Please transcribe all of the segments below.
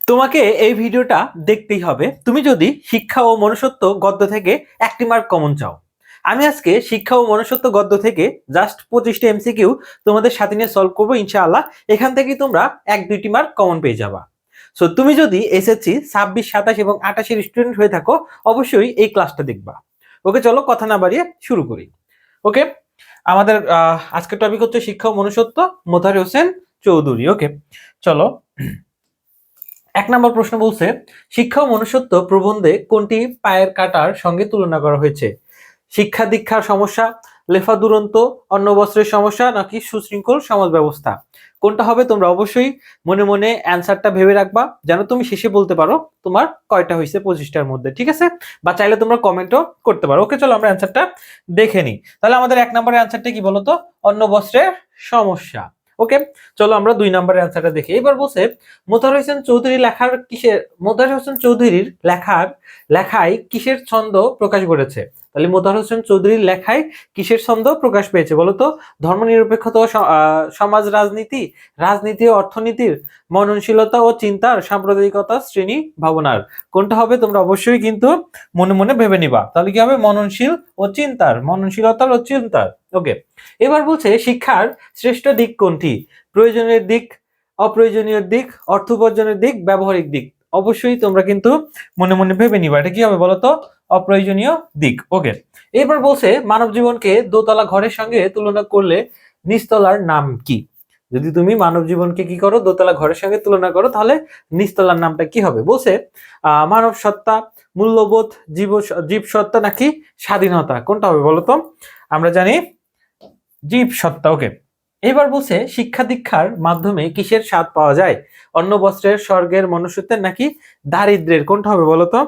তোমাকে এই ভিডিওটা দেখতেই হবে তুমি যদি শিক্ষা ও মনুষ্যত্ব গদ্য থেকে একটি মার্ক কমন চাও। আমি আজকে শিক্ষা ও মনুষ্যত্ব গদ্য থেকে জাস্ট 25টা এমসিকিউ তোমাদের সাথে নিয়ে সলভ করবো ইনশাআল্লাহ। এখান থেকেই তোমরা 1-2টি মার্ক কমন পেয়ে যাবা। সো তুমি যদি এসএসসি 26, 27 এবং 28-এর স্টুডেন্ট হয়ে থাকো অবশ্যই এই ক্লাসটা দেখবা। ওকে, চলো কথা না বাড়িয়ে শুরু করি। ওকে, আমাদের আজকের টপিক হচ্ছে শিক্ষা ও মনুষ্যত্ব, মোতাহার হোসেন চৌধুরী। ওকে, চলো। 1 নম্বর প্রশ্ন বলছে, শিক্ষা ও মনুষ্যত্ব প্রবন্ধে কোনটি পায়ের কাটার সঙ্গে তুলনা করা হয়েছে? শিক্ষা দীক্ষার সমস্যা, লেফা দুরন্ত, অন্ন বস্ত্রের সমস্যা নাকি সুশৃঙ্খল সমাজ ব্যবস্থা? কোনটা হবে তোমরা অবশ্যই মনে মনে অ্যান্সারটা ভেবে রাখবা, যেন তুমি শেষে বলতে পারো তোমার কয়টা হয়েছে 25টার মধ্যে, ঠিক আছে? বা চাইলে তোমরা কমেন্টও করতে পারো। ওকে, চলো আমরা অ্যান্সারটা দেখে নিই। তাহলে আমাদের 1 নম্বরের অ্যান্সারটা কি বলতো? অন্ন বস্ত্রের সমস্যা। ওকে, চলো আমরা 2 নম্বরের অ্যান্সারটা দেখি। এবার বলছে, মোতাহার হোসেন চৌধুরী মোতাহার হোসেন চৌধুরীর লেখায় কিসের ছন্দ প্রকাশ করেছে? তাহলে মোতাহার হোসেন চৌধুরীর লেখায় কিসের ছন্দ প্রকাশ পেয়েছে বলতো? ধর্মনিরপেক্ষতা ও সমাজ রাজনীতি, রাজনীতি ও অর্থনীতির, মননশীলতা ও চিন্তার, সাম্প্রদায়িকতা, শ্রেণী ভাবনার। কোনটা হবে তোমরা অবশ্যই কিন্তু মনে মনে ভেবে নিবা। তাহলে কি হবে? মননশীলতার ও চিন্তার। ওকে, এবার বলছে, শিক্ষার শ্রেষ্ঠ দিক কোনটি? প্রয়োজনের দিক, অপ্রয়োজনীয় দিক, অর্থ উপার্জনের দিক, ব্যবহারিক দিক। অবশ্যই তোমরা কিন্তু মনে মনে ভেবে নিবা, এটা কি হবে বলতো? অপ্রয়োজনীয় দিক। ওকে, এবার বলছে, মানব জীবনকে দোতলা ঘরের সঙ্গে তুলনা করলে নিচতলার নাম কি? যদি তুমি মানব জীবনকে কি করো, দোতলা ঘরের সঙ্গে তুলনা করো, তাহলে নিচতলার নামটা কি হবে? বলছে মানব সত্তা, মূল্যবোধ, জীব সত্তা নাকি স্বাধীনতা? কোনটা হবে বলতো? আমরা জানি জীব সত্তা। ওকে, এবার বলছে, শিক্ষা দীক্ষার মাধ্যমে কিসের স্বাদ পাওয়া যায়? অন্ন বস্ত্রের, স্বর্গের, মনুষ্যত্বের নাকি দারিদ্রের? কোনটা হবে বলতো?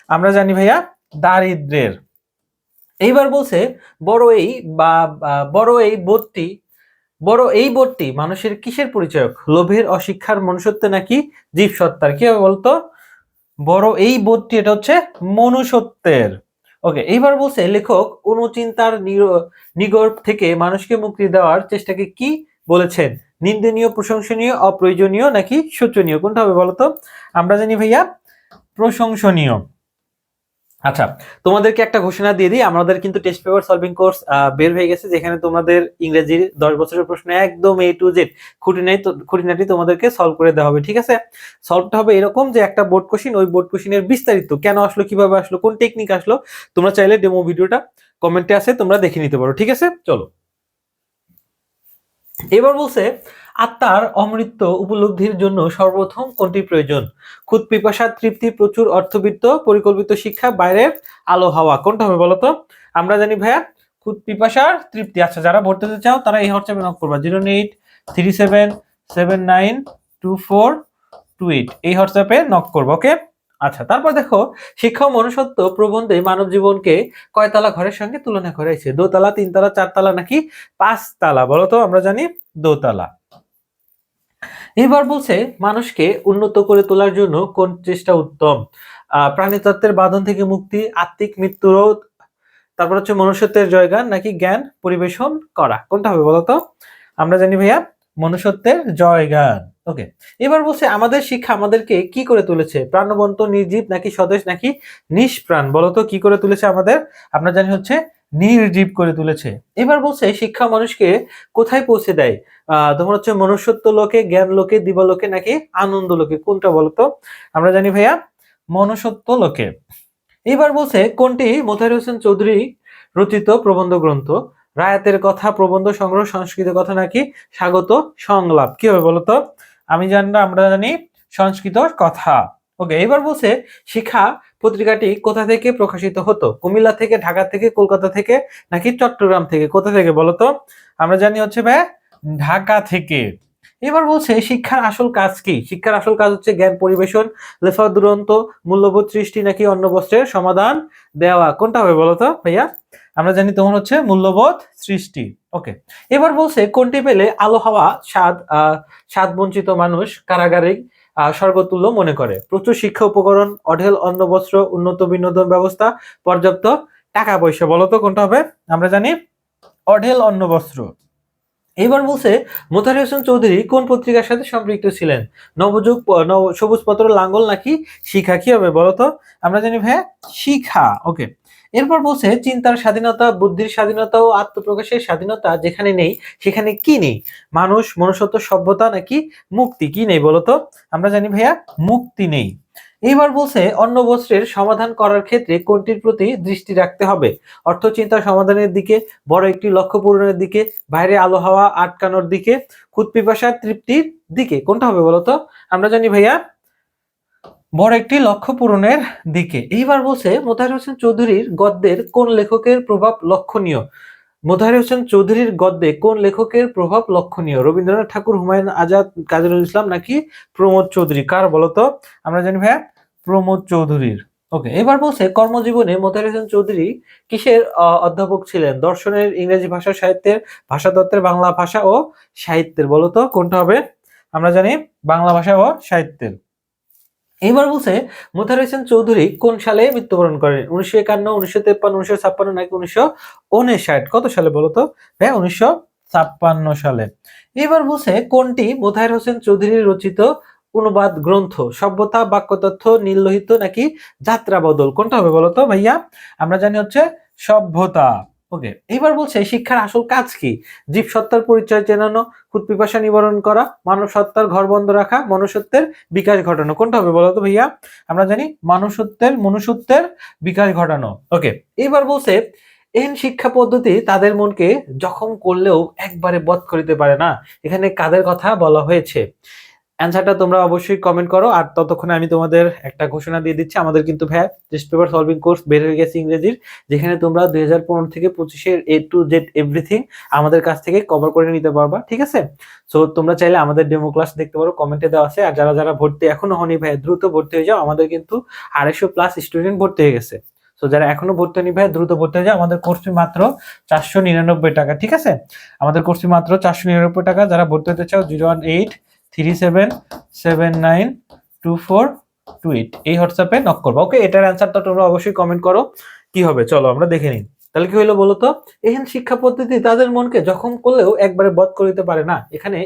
আমরা জানি ভাইয়া দারিদ্রের। এইবার বলছে, বড় এই বা বড় এই বোধটি মানুষের কিসের পরিচয়ক? লোভের, অশিক্ষার, মনুষ্যত্বের নাকি জীব সত্তার? কি হবে বলতো? বড় এই বোধটি এটা হচ্ছে মনুষ্যত্বের। ওকে, এইবার বলছে, লেখক অনুচিন্তার নিগড় থেকে মানুষকে মুক্তি দেওয়ার চেষ্টাকে কি বলেছেন? নিন্দনীয়, প্রশংসনীয়, অপ্রয়োজনীয় নাকি শোচনীয়? কোনটা হবে বলতো? আমরা জানি ভাইয়া প্রশংসনীয়। আচ্ছা, তোমাদেরকে একটা ঘোষণা দিয়ে দিই, আমাদের কিন্তু টেস্ট পেপার সলভিং কোর্স বের হয়ে গেছে, যেখানে তোমাদের ইংরেজির 10 বছরের প্রশ্ন একদম A to Z খুঁটিনাটি তোমাদেরকে সলভ করে দেওয়া হবে, ঠিক আছে? সলভটা হবে এরকম যে একটা বোর্ড কোশ্চিন, ওই বোর্ড কোশ্চিনের বিস্তারিত কেন আসলো, কিভাবে আসলো, কোন টেকনিক আসলো, তোমরা চাইলে ডেমো ভিডিওটা কমেন্টে আছে, তোমরা দেখে নিতে পারো, ঠিক আছে? চলো, এবার বলছে, আত্মার অমৃত উপলব্ধির জন্য সর্বপ্রথম কোনটি প্রয়োজন? খুদ পিপাসা তৃপ্তি, প্রচুর অর্থবিত্ত, পরিকল্পিত শিক্ষা, বাইরের আলো হাওয়া? কোনটা হবে বলতো? আমরা জানি ভাইয়া খুদ পিপাসার তৃপ্তি। আচ্ছা, যারা ভর্তি হতে চাও তারা এই হোয়াটসঅ্যাপে নক করবা, 08377924228 এই হোয়াটসঅ্যাপে নক করবো। ওকে, আচ্ছা, তারপর দেখো, শিক্ষা ও মনুষ্যত্ব প্রবন্ধে মানব জীবনকে কয়তলা ঘরের সঙ্গে তুলনা করা হয়েছে? দোতলা, 3 তলা, 4 তলা নাকি 5 তলা? বলতো? আমরা জানি দোতলা। এবার বলছে, মানুষকে উন্নত করে তোলার জন্য কোন চেষ্টা উত্তম? প্রাণীতত্ত্বের বাঁধন থেকে মুক্তি, আত্মিক মৃত্যু রোধ, তারপর হচ্ছে মনুষ্যত্বের জয়গান নাকি জ্ঞান পরিবেশন করা? কোনটা হবে বলতো? আমরা জানি ভাইয়া মনুষ্যত্বের জয়গান। ওকে, এবার বলছে, আমাদের শিক্ষা আমাদেরকে কি করে তুলেছে? প্রাণবন্ত, নির্জীব নাকি স্বদেশ নাকি নিষ্প্রাণ? বলতো কি করে তুলেছে আমাদের? আমরা জানি হচ্ছে নির্জীব করে তুলেছে। এবার বলছে, শিক্ষা মানুষকে কোথায় পৌঁছে দেয়? তোমার হচ্ছে মনুষ্যত্ব লোকে, জ্ঞান লোকে, দিবালোকে নাকি আনন্দ লোকে? কোনটা বলতো? আমরা জানি ভাইয়া মনুষ্যত্ব লোকে। এবার বলছে, কোনটি মোতাহার হোসেন চৌধুরী রচিত প্রবন্ধ গ্রন্থ? রায়াতের কথা, প্রবন্ধ সংগ্রহ, সংস্কৃত কথা নাকি স্বাগত সংলাপ? কি হবে বলতো? আমরা জানি সংস্কৃত কথা। ওকে, এবার বলছে, শিক্ষা পত্রিকাটি কোথা থেকে প্রকাশিত হতো? কুমিল্লা থেকে, ঢাকা থেকে, কলকাতা থেকে নাকি চট্টগ্রাম থেকে? কোথা থেকে বলতো? আমরা জানি হচ্ছে ভাই ঢাকা থেকে। এবার বলছে, শিক্ষার আসল কাজ কি? শিক্ষার আসল কাজ হচ্ছে জ্ঞান পরিবেশন, লেফা দুরন্ত, মূল্যবোধ সৃষ্টি নাকি অন্ন বস্ত্রের সমাধান দেওয়া? কোনটা হবে বলতো ভাইয়া? আমরা জানি তোমার হচ্ছে মূল্যবোধ সৃষ্টি। ওকে, এবার বলছে, কোনটি পেলে আলো হাওয়া স্বাদ বঞ্চিত মানুষ কারাগারে স্বর্গতুল্য মনে করে? প্রচুর শিক্ষা উপকরণ, অঢেল অন্ন বস্ত্র, উন্নত বিনোদন ব্যবস্থা, পর্যাপ্ত টাকা পয়সা? বলতো কোনটা হবে? আমরা জানি অঢেল অন্ন বস্ত্র। এইবার বলছে মোতাহার হোসেন চৌধুরী কোন পত্রিকার সাথে সম্পৃক্ত ছিলেন? নবযুগ, সবুজ পত্র, লাঙ্গল নাকি শিখা? কি হবে বলতো? আমরা জানি ভাইয়া শিখা। ওকে। এরপর বলছে চিন্তার স্বাধীনতা, বুদ্ধির স্বাধীনতা ও আত্মপ্রকাশের স্বাধীনতা যেখানে নেই সেখানে কি নেই? মানুষ, মনুষ্যত্ব, সভ্যতা নাকি মুক্তি? কি নেই বলতো? আমরা জানি ভাইয়া মুক্তি নেই। এইবার বলছে অন্ন বস্ত্রের সমাধান করার ক্ষেত্রে কোনটির প্রতি দৃষ্টি রাখতে হবে? অর্থ চিন্তা সমাধানের দিকে, বড় একটি লক্ষ্য পূরণের দিকে, বাইরে আলো হাওয়া আটকানোর দিকে, খুদ পিপাসার তৃপ্তির দিকে? কোনটা হবে বলতো? আমরা জানি ভাইয়া বড় একটি লক্ষ্য পূরণের দিকে। এইবার বলছে মোতাহার হোসেন চৌধুরীর গদ্যের কোন লেখকের প্রভাব লক্ষণীয়? মোতাহার হোসেন চৌধুরীর গদ্যে কোন লেখকের প্রভাব লক্ষণীয়? রবীন্দ্রনাথ ঠাকুর, হুমায়ুন আজাদ, কাজী নজরুল ইসলাম নাকি প্রমোদ চৌধুরী? কার বলতো? আমরা জানি ভাইয়া প্রমোদ চৌধুরীর। ওকে। এবার বলছে কর্মজীবনে মোতাহার হোসেন চৌধুরী কিসের অধ্যাপক ছিলেন? দর্শনের, ইংরেজি ভাষা সাহিত্যের, ভাষাতত্ত্বের, বাংলা ভাষা ও সাহিত্যের? বলতো কোনটা হবে? আমরা জানি বাংলা ভাষা ও সাহিত্যের। এইবার বলছে মোতাহার হোসেন চৌধুরী কোন সালে মৃত্যুবরণ করেন? 1951, 1953, 1956 নাকি 1959? কত সালে বলতো? হ্যাঁ, 1956 সালে। এবার বলছে কোনটি মোতাহার হোসেন চৌধুরীর রচিত অনুবাদ গ্রন্থ? সভ্যতা, বাক্যতত্ত্ব, নীললোহিত নাকি যাত্রা বদল? কোনটা হবে বলতো ভাইয়া? আমরা জানি হচ্ছে সভ্যতা। ওকে। এইবার বলছে শিক্ষার আসল কাজ কি? জীবসত্তার পরিচয় চেনানো, খুদ পিপাসা নিবারণ করা, মানব সত্তার ঘর বন্ধ রাখা, মনুষ্যত্বের বিকাশ ঘটানো? কোনটা হবে বলতো ভাইয়া? আমরা জানি মনুষ্যত্বের বিকাশ ঘটানো। ওকে। এইবার বলছে এহেন শিক্ষা পদ্ধতি তাদের মনকে জখম করলেও একবারে বধ করিতে পারে না। এখানে কাদের কথা বলা হয়েছে? অ্যান্সারটা তোমরা অবশ্যই কমেন্ট করো। আর ততক্ষণে আমি তোমাদের একটা ঘোষণা দিয়ে দিচ্ছি। আমাদের কিন্তু ভাইয়া টেস্ট পেপার সলভিং কোর্স বের হয়ে গেছে ইংরেজির, যেখানে তোমরা 2015 থেকে 25-এর A to Z এভরিথিং আমাদের কাছ থেকে কভার করে নিতে পারবা। ঠিক আছে? সো তোমরা চাইলে আমাদের ডেমো ক্লাস দেখতে পারো, কমেন্টে দেওয়া আছে। আর যারা যারা ভর্তি এখনো হয়নি ভাইয়া, দ্রুত ভর্তি হয়ে যাও। আমাদের কিন্তু 250+ স্টুডেন্ট ভর্তি হয়ে গেছে। সো যারা এখনো ভর্তি হয়নি ভাইয়া, দ্রুত ভর্তি হয়ে যাও। আমাদের কোর্স ফি মাত্র 499 টাকা। ঠিক আছে? আমাদের কোর্স ফি মাত্র 499 টাকা। যারা ভর্তি হতে চাও 01837792428 এই হোয়াটসঅ্যাপে নক করবা। ওকে। এটার অ্যান্সারটা তোমরা অবশ্যই কমেন্ট করো। কি হবে চলো আমরা দেখে নিই। তাহলে কি হইলো বলতো? এহেন শিক্ষা পদ্ধতি তাদের মনকে জখম করলেও একবারে বধ করিতে পারে না। এখানে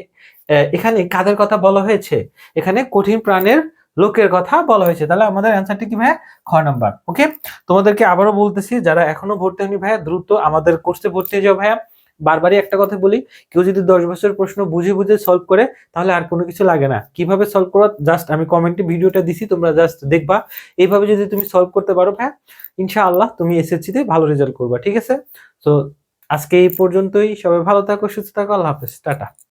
কাদের কথা বলা হয়েছে? এখানে কঠিন প্রাণের লোকের কথা বলা হয়েছে। তাহলে আমাদের অ্যান্সারটা কি ভাইয়া? খ নাম্বার। ওকে। তোমাদেরকে আবারও বলতেছি, যারা এখনো ভর্তি হয়নি ভাইয়া, দ্রুত আমাদের কোর্সে ভর্তি হয়ে যাও ভাইয়া। বারবারই একটা কথা বলি, কেউ যদি 10 বছরের প্রশ্ন বুঝে বুঝে সলভ করে তাহলে আর কোনো কিছু লাগে না। কিভাবে সলভ করো জাস্ট আমি কমেন্টে ভিডিওটা দিছি, তোমরা জাস্ট দেখবা। এইভাবে যদি তুমি সলভ করতে পারো ভাই, ইনশাআল্লাহ তুমি এসএসসি তে ভালো রেজাল্ট করবা। ঠিক আছে? তো আজকে এই পর্যন্তই। সবাই ভালো থাকো, সুস্থ থাকো। আল্লাহ হাফেজ, টাটা।